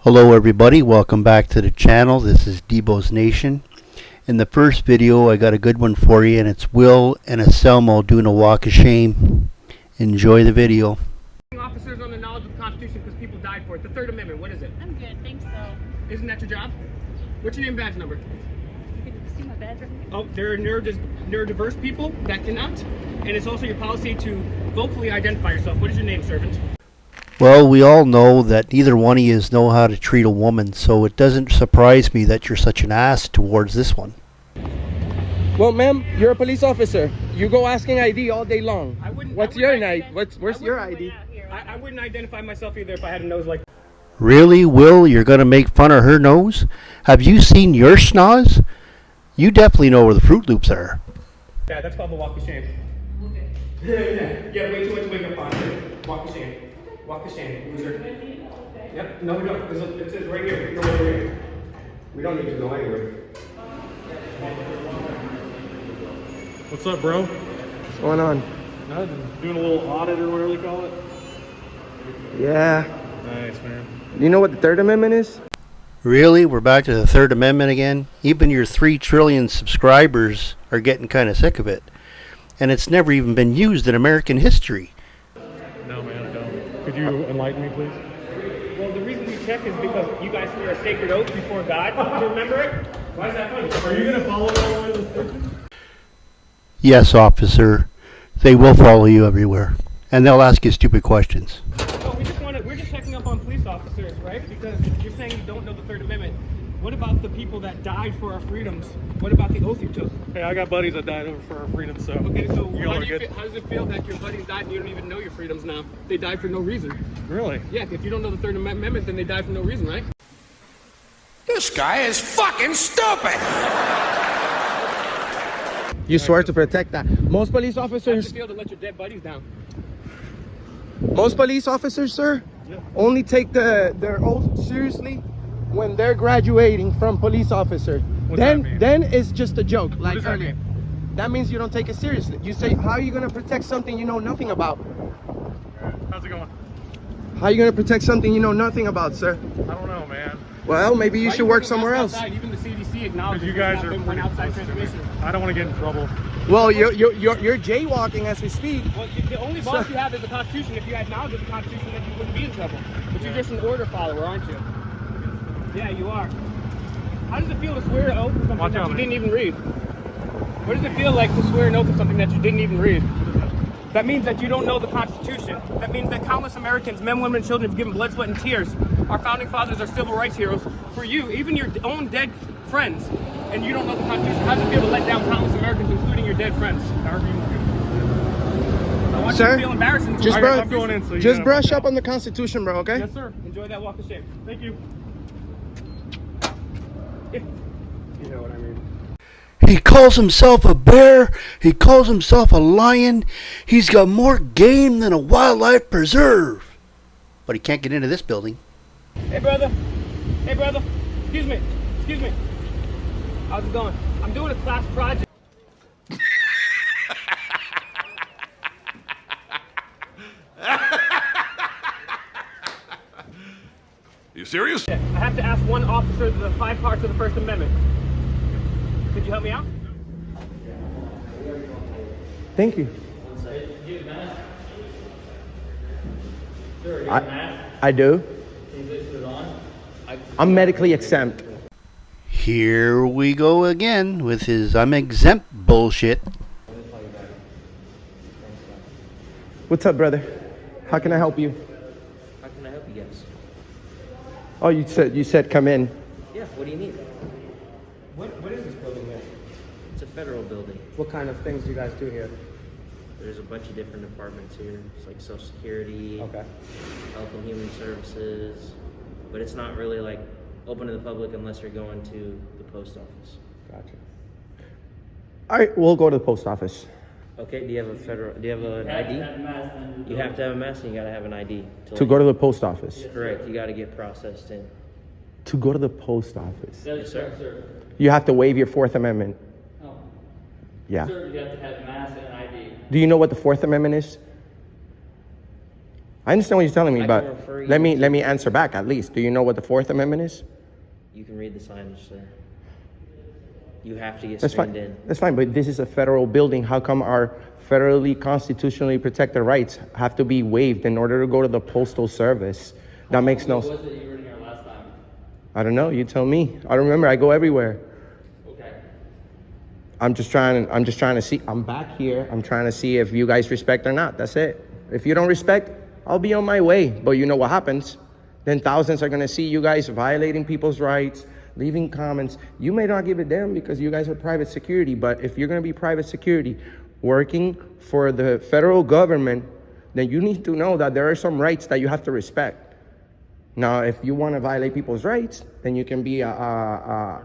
Hello everybody, welcome back to the channel. This is Debos Nation. In the first video I got a good one for you, and it's Will and Asselmo doing a walk of shame. Enjoy the video. Officers on the knowledge of the Constitution because people died for it. The Third Amendment, what is it? I'm good, thanks though. Isn't that your job? What's your name, badge number? You can see my badge right here. Oh, there are neurodiverse people that cannot. And it's also your policy to vocally identify yourself. What is your name, servant? Well, we all know that neither one of you know how to treat a woman, so it doesn't surprise me that you're such an ass towards this one. Well, ma'am, you're a police officer. You go asking ID all day long. Where's your ID? I wouldn't identify myself either if I had a nose like that. Really, Will, you're going to make fun of her nose? Have you seen your schnoz? You definitely know where the Fruit Loops are. Yeah, that's called the walk of shame. Okay. Yeah, way too much makeup on it. Walk of shame. Walk of shame, loser. Yep, no we don't. It says right here, go over here. We don't need to go anywhere. What's up, bro? What's going on? Nothing. Doing a little audit or whatever they call it? Yeah. Nice, man. You know what the Third Amendment is? Really? We're back to the Third Amendment again? Even your 3 trillion subscribers are getting kind of sick of it. And it's never even been used in American history. No, man, I don't. Could you enlighten me, please? Well, the reason we check is because you guys swear a sacred oath before God. Do you remember it? Why is that funny? Are you going to follow me all the way to the station? Yes, officer. They will follow you everywhere. And they'll ask you stupid questions. No, we're just checking up on police officers, right? Because you're saying you don't know the Third Amendment. What about the people that died for our freedoms? What about the oath you took? Hey, I got buddies that died over for our freedom, so... Okay, so you all are good. how does it feel that your buddies died and you don't even know your freedoms now? They died for no reason. Really? Yeah, if you don't know the Third Amendment, then they died for no reason, right? This guy is fucking stupid! You swear to protect that. Most police How does officers, it feel to let your dead buddies down? sir, only take their oath seriously when they're graduating from police officer. What's that mean? Then it's just a joke, like does that earlier. mean? That means you don't take it seriously. You say, how are you going to protect something you know nothing about? How's it going? How are you going to protect something you know nothing about, sir? I don't know, man. Well, maybe you Why should you work wearing a somewhere mask else. outside? Even the CDC acknowledges Because you guys there's are not been one pretty outside close to me. transmission. I don't want to get in trouble. Well, you're jaywalking as we speak. Well, the only boss you have is the Constitution. If you had knowledge of the Constitution, then you wouldn't be in trouble. But you're just an order follower, aren't you? Yeah, you are. How does it feel to swear an oath to something Watch that out, you man. didn't even read? What does it feel like to swear an oath to something that you didn't even read? That means that you don't know the Constitution. That means that countless Americans, men, women, and children have given blood, sweat, and tears. Our founding fathers are civil rights heroes for you, even your own dead friends. And you don't know the Constitution. How does it feel to let down countless Americans, including your dead friends? However you want. I want Sir, you to feel embarrassing. just All bro- right, I'm going in, so you Just gotta brush watch up out. on the Constitution, bro, okay? Yes, sir. Enjoy that walk of shame. Thank you. If you know what I mean. He calls himself a bear. He calls himself a lion. He's got more game than a wildlife preserve. But he can't get into this building. Hey, brother. Hey, brother. Excuse me. Excuse me. How's it going? I'm doing a class project. You serious? I have to ask one officer the 5 parts of the First Amendment. Could you help me out? Thank you. I do. I'm medically exempt. Here we go again with his I'm exempt bullshit. What's up, brother? How can I help you? How can I help you guys? Oh, you said come in. Yeah, what do you need? What is this building here? It's a federal building. What kind of things do you guys do here? There's a bunch of different departments here. It's like Social Security, Okay. Health and Human Services, but it's not really like open to the public unless you're going to the post office. Gotcha. All right, we'll go to the post office. Okay, do you have an ID? You have to have a mask and you gotta have an ID. To go to the post office. Correct, you gotta get processed in. To go to the post office. Yes, sir. You have to waive your Fourth Amendment. No. Yeah. Sir, you have to have mask and an ID. Do you know what the Fourth Amendment is? I understand what you're telling me, I but can refer you let me to- answer back at least. Do you know what the Fourth Amendment is? You can read the signage, sir. You have to get That's screened fine. in. That's fine, but this is a federal building. How come our federally constitutionally protected rights have to be waived in order to go to the postal service? That makes no sense. Was it you were in here last time? I don't know. You tell me. I don't remember. I go everywhere. Okay. I'm just trying to see. I'm back here. I'm trying to see if you guys respect or not. That's it. If you don't respect, I'll be on my way. But you know what happens? Then thousands are gonna see you guys violating people's rights, leaving comments. You may not give a damn because you guys are private security, but if you're gonna be private security working for the federal government, then you need to know that there are some rights that you have to respect. Now, if you want to violate people's rights, then you can be a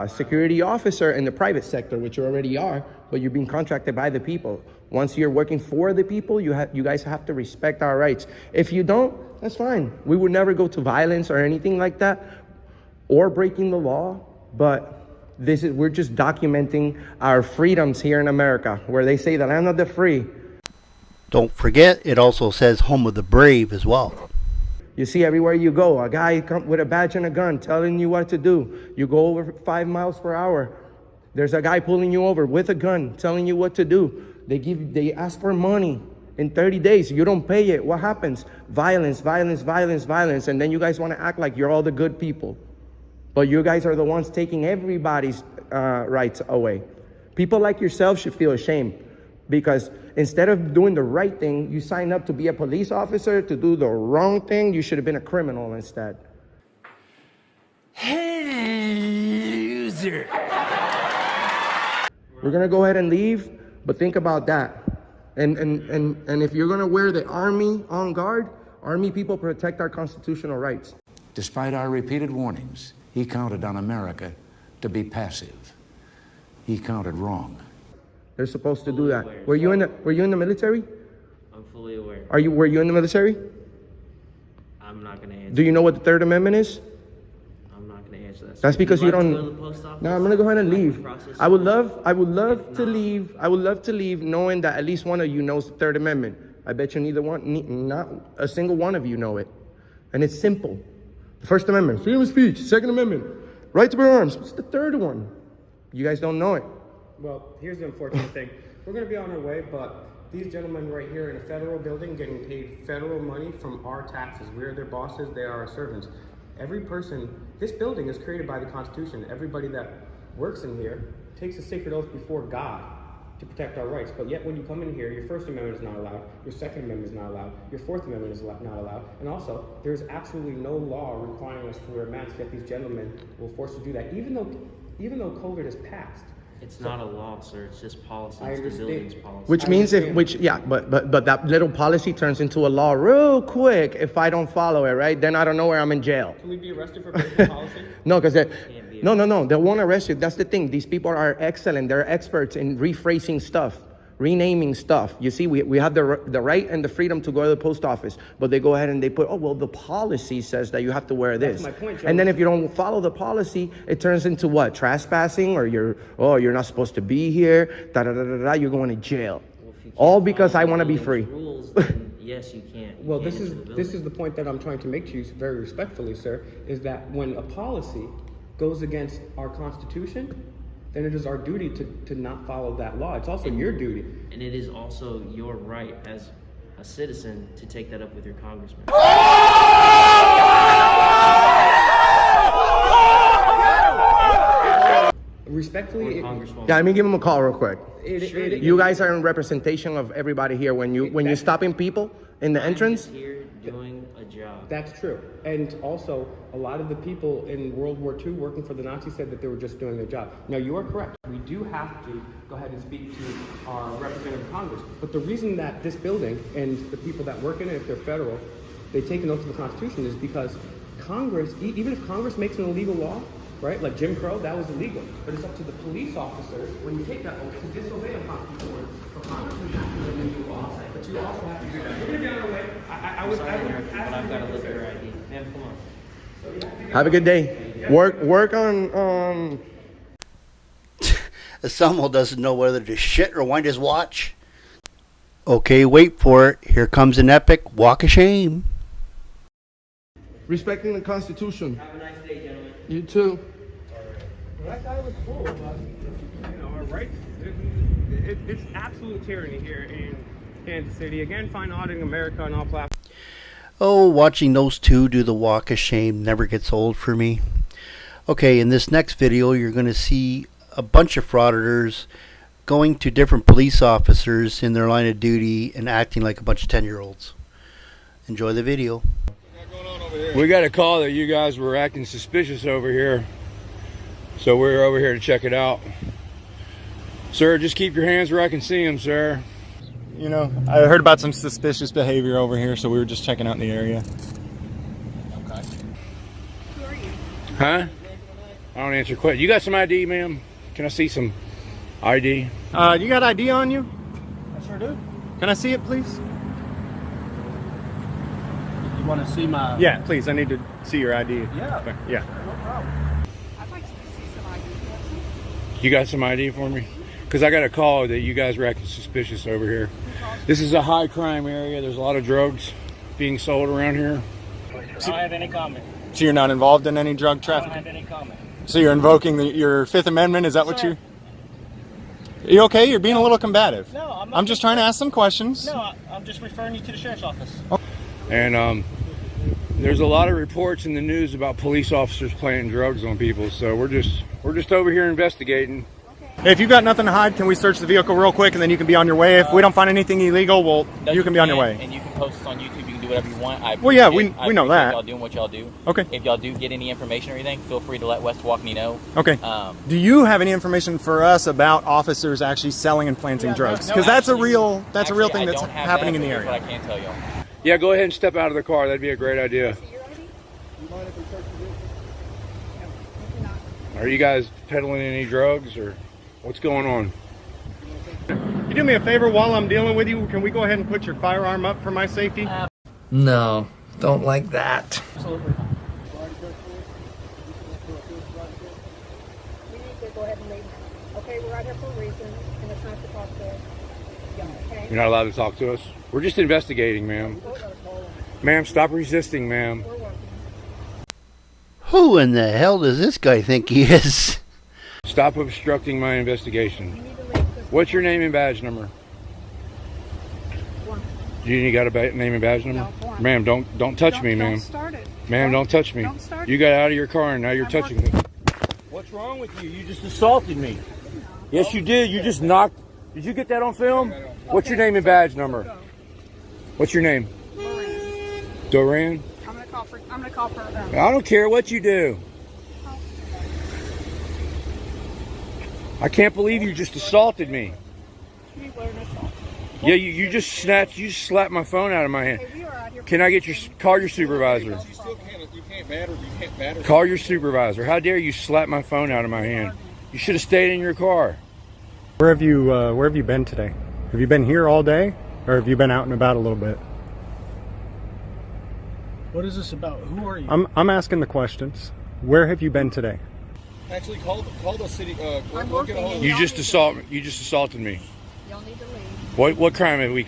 security officer in the private sector, which you already are, but you're being contracted by the people. Once you're working for the people, you guys have to respect our rights. If you don't, that's fine. We would never go to violence or anything like that, or breaking the law, but we're just documenting our freedoms here in America, where they say the land of the free. Don't forget, it also says home of the brave as well. You see everywhere you go, a guy with a badge and a gun telling you what to do. You go over 5 miles per hour. There's a guy pulling you over with a gun telling you what to do. They ask for money. In 30 days, you don't pay it. What happens? Violence, violence, violence, violence. And then you guys want to act like you're all the good people. But you guys are the ones taking everybody's rights away. People like yourself should feel ashamed, because instead of doing the right thing, you signed up to be a police officer to do the wrong thing. You should have been a criminal instead. Loser. We're gonna go ahead and leave, but think about that. And if you're gonna wear the army on guard, army people protect our constitutional rights. Despite our repeated warnings, he counted on America to be passive. He counted wrong. They're supposed to do that. Were you in the military? I'm fully aware. Were you in the military? I'm not gonna answer. Do you know what the Third Amendment is? I'm not gonna answer that. That's because Would you like to don't. go to the post office? No, I'm gonna go ahead and I can leave. process I would it. love If to not- leave. I would love to leave knowing that at least one of you knows the Third Amendment. I bet you not a single one of you know it. And it's simple. The First Amendment, freedom of speech. Second Amendment, right to bear arms. What's the third one? You guys don't know it. Well, here's the unfortunate thing. We're going to be on our way, but these gentlemen right here in a federal building getting paid federal money from our taxes. We're their bosses, they are our servants. Every person, this building is created by the Constitution. Everybody that works in here takes a sacred oath before God to protect our rights. But yet when you come in here, your First Amendment is not allowed, your Second Amendment is not allowed, your Fourth Amendment is not allowed, and also there's absolutely no law requiring us to wear masks, yet these gentlemen will force us to do that, even though COVID has passed. It's not a law, sir. It's just policy. I It's the understand. building's policy. Which I means understand. but that little policy turns into a law real quick if I don't follow it, right? Then I don't know where I'm in jail. Can we be arrested for breaking policy? No, because be no, they won't arrest you. That's the thing. These people are excellent. They're experts in rephrasing stuff, renaming stuff. You see, we have the right and the freedom to go to the post office, but they go ahead and they put, oh, well, the policy says that you have to wear this. That's my point, Joe. And then if you don't follow the policy, it turns into what? Trespassing, or you're not supposed to be here, you're going to jail. Well, if you can't All because follow I the want to be building's free. Rules, then yes, you can't. You Well, can't this enter the is building. the point that I'm trying to make to you very respectfully, sir, is that when a policy goes against our Constitution, then it is our duty to not follow that law. It's also your duty. And it is also your right as a citizen to take that up with your congressman. Respectfully, Or congresswoman. Yeah, let me give him a call real quick. it, You guys are in representation of everybody here. When you're stopping people in the entrance, I'm just here doing a job. that's true. And also, a lot of the people in World War II working for the Nazis said that they were just doing their job. Now, you are correct. We do have to go ahead and speak to our representative in Congress. But the reason that this building and the people that work in it, if they're federal, they take an oath to the Constitution is because Congress, even if Congress makes an illegal law, right, like Jim Crow, that was illegal. But it's up to the police officers, when you take that oath, to disobey a constitutional order. So Congress would have to make new laws, but you also have to do that. We're going to be on our way. I would Sorry, Eric, but ask I've got to you look at your ID. Ma'am, come on. have a good day. Work on Asselmo doesn't know whether to shit or wind his watch. Okay, wait for it. Here comes an epic walk of shame. Respecting the Constitution. Have a nice day, gentlemen. You too. That guy was cool, but our rights, it's absolute tyranny here in Kansas City. Again, fine auditing America on all platforms. Oh, watching those two do the walk of shame never gets old for me. Okay, in this next video, you're going to see a bunch of frauditors going to different police officers in their line of duty and acting like a bunch of 10-year-olds. Enjoy the video. We got a call that you guys were acting suspicious over here, so we're over here to check it out. Sir, just keep your hands where I can see them, sir. You know, I heard about some suspicious behavior over here, so we were just checking out the area. Okay. Who are you? Huh? I don't answer questions. You got some ID, ma'am? Can I see some ID? You got ID on you? I sure do. Can I see it, please? You want to see my... Yeah, please. I need to see your ID. Yeah. Okay. Yeah. No problem. I'd like to see some ID. You got some ID for me? Because I got a call that you guys were acting suspicious over here. This is a high crime area. There's a lot of drugs being sold around here. I don't have any comment. So you're not involved in any drug I trafficking? don't have any comment. So you're invoking your Fifth Amendment? Is that what you... You okay? You're being a little combative. No, I'm not. I'm just trying to ask some questions. No, I'm just referring you to the sheriff's office. And there's a lot of reports in the news about police officers planting drugs on people. So we're just over here investigating. Hey, if you've got nothing to hide, can we search the vehicle real quick and then you can be on your way? If we don't find anything illegal, well, you can be on your way. And you can post this on YouTube. You can do whatever you want. Well, yeah, we know that. Y'all doing what y'all do. Okay. If y'all do get any information or anything, feel free to let West Walkney know. Okay. Do you have any information for us about officers actually selling and planting drugs? Because that's a real thing that's happening in the area. That's what I can tell y'all. Yeah, go ahead and step out of the car. That'd be a great idea. Are you guys peddling any drugs or what's going on? You do me a favor while I'm dealing with you, can we go ahead and put your firearm up for my safety? No, don't like that. Absolutely. We need to go ahead and leave now. Okay, we're out here for a reason, and it's not to talk to y'all, okay? You're not allowed to talk to us? We're just investigating, ma'am. Ma'am, stop resisting, ma'am. Who in the hell does this guy think he is? Stop obstructing my investigation. What's your name and badge number? You got a name and badge number? No, ma'am, don't touch me, ma'am. Don't start it. Ma'am, don't touch me. Don't start You got out of your car and now you're touching me. What's wrong with you? You just assaulted me. Yes, you did. You just knocked. Did you get that on film? What's your name and badge number? What's your name? Doran? I'm gonna call for I don't care what you do. I can't believe you just assaulted me. Yeah, you just slapped my phone out of my hand. Can I get call your supervisor? Call your supervisor. How dare you slap my phone out of my hand? You should have stayed in your car. Where have you been today? Have you been here all day, or have you been out and about a little bit? What is this about? Who are you? I'm asking the questions. Where have you been today? Actually, call the city. You just assaulted me. Y'all need to leave. What crime did we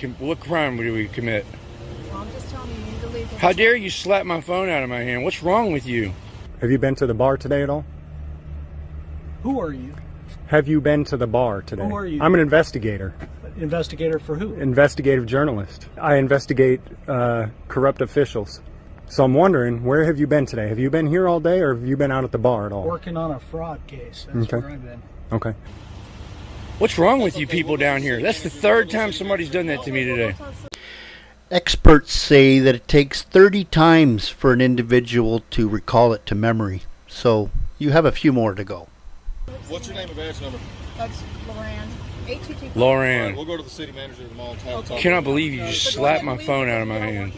commit? Well, I'm just telling you, you need to leave. How dare you slap my phone out of my hand? What's wrong with you? Have you been to the bar today at all? Who are you? Have you been to the bar today? Who are you? I'm an investigator. Investigator for who? Investigative journalist. I investigate corrupt officials. So I'm wondering, where have you been today? Have you been here all day, or have you been out at the bar at all? Working on a fraud case. That's Okay. where I've been. Okay. What's wrong with you people down here? That's the third time somebody's done that to me today. Experts say that it takes 30 times for an individual to recall it to memory. So you have a few more to go. What's your name and badge number? That's Loran. 822. Lauren. Right, we'll go to the city manager tomorrow and talk. Cannot believe you just slapped my phone out of my hand.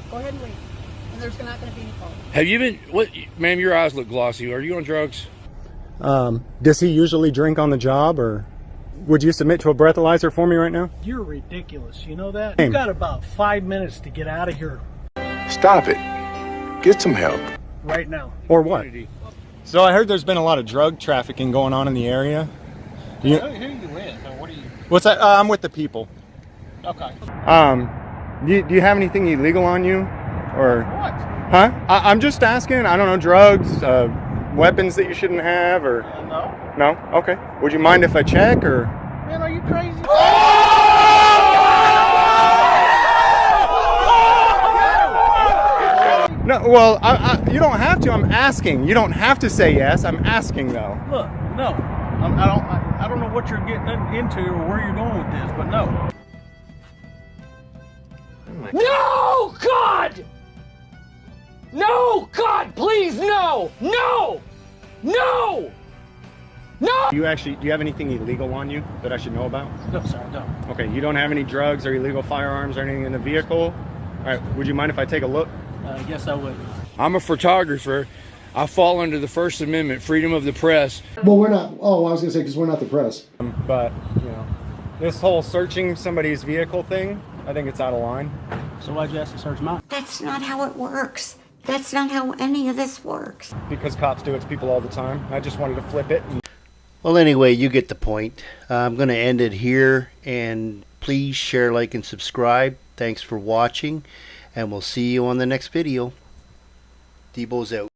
Go ahead and leave. And there's not going to be any problem. Have you been, ma'am, your eyes look glossy. Are you on drugs? Does he usually drink on the job, or would you submit to a breathalyzer for me right now? You're ridiculous. You know that? Hey. You've got about 5 minutes to get out of here Stop it. Get some help. right now. Or what? So I heard there's been a lot of drug trafficking going on in the area. Do you, Who you with? Or what are you? what's that? I'm with the people. Okay. Do you have anything illegal on you, or What? huh? I'm just asking. I don't know, drugs, weapons that you shouldn't have, or No. no? Okay. Would you mind if I check, or? Man, are you crazy? No. Well, you don't have to. I'm asking. You don't have to say yes. I'm asking though. Look, no. I don't know what you're getting into or where you're going with this, but no. No, God! No, God, please, no! No! No! No! Do you have anything illegal on you that I should know about? No, sir, no. Okay, you don't have any drugs or illegal firearms or anything in the vehicle? All right, would you mind if I take a look? Yes, I would. I'm a photographer. I fall under the First Amendment, freedom of the press. Well, we're not. Oh, I was going to say, because we're not the press. But, you know, this whole searching somebody's vehicle thing, I think it's out of line. So why'd you ask to search mine? That's not how it works. That's not how any of this works. Because cops do it to people all the time. I just wanted to flip it. Well, anyway, you get the point. I'm going to end it here, and please share, like, and subscribe. Thanks for watching, and we'll see you on the next video. Debos out.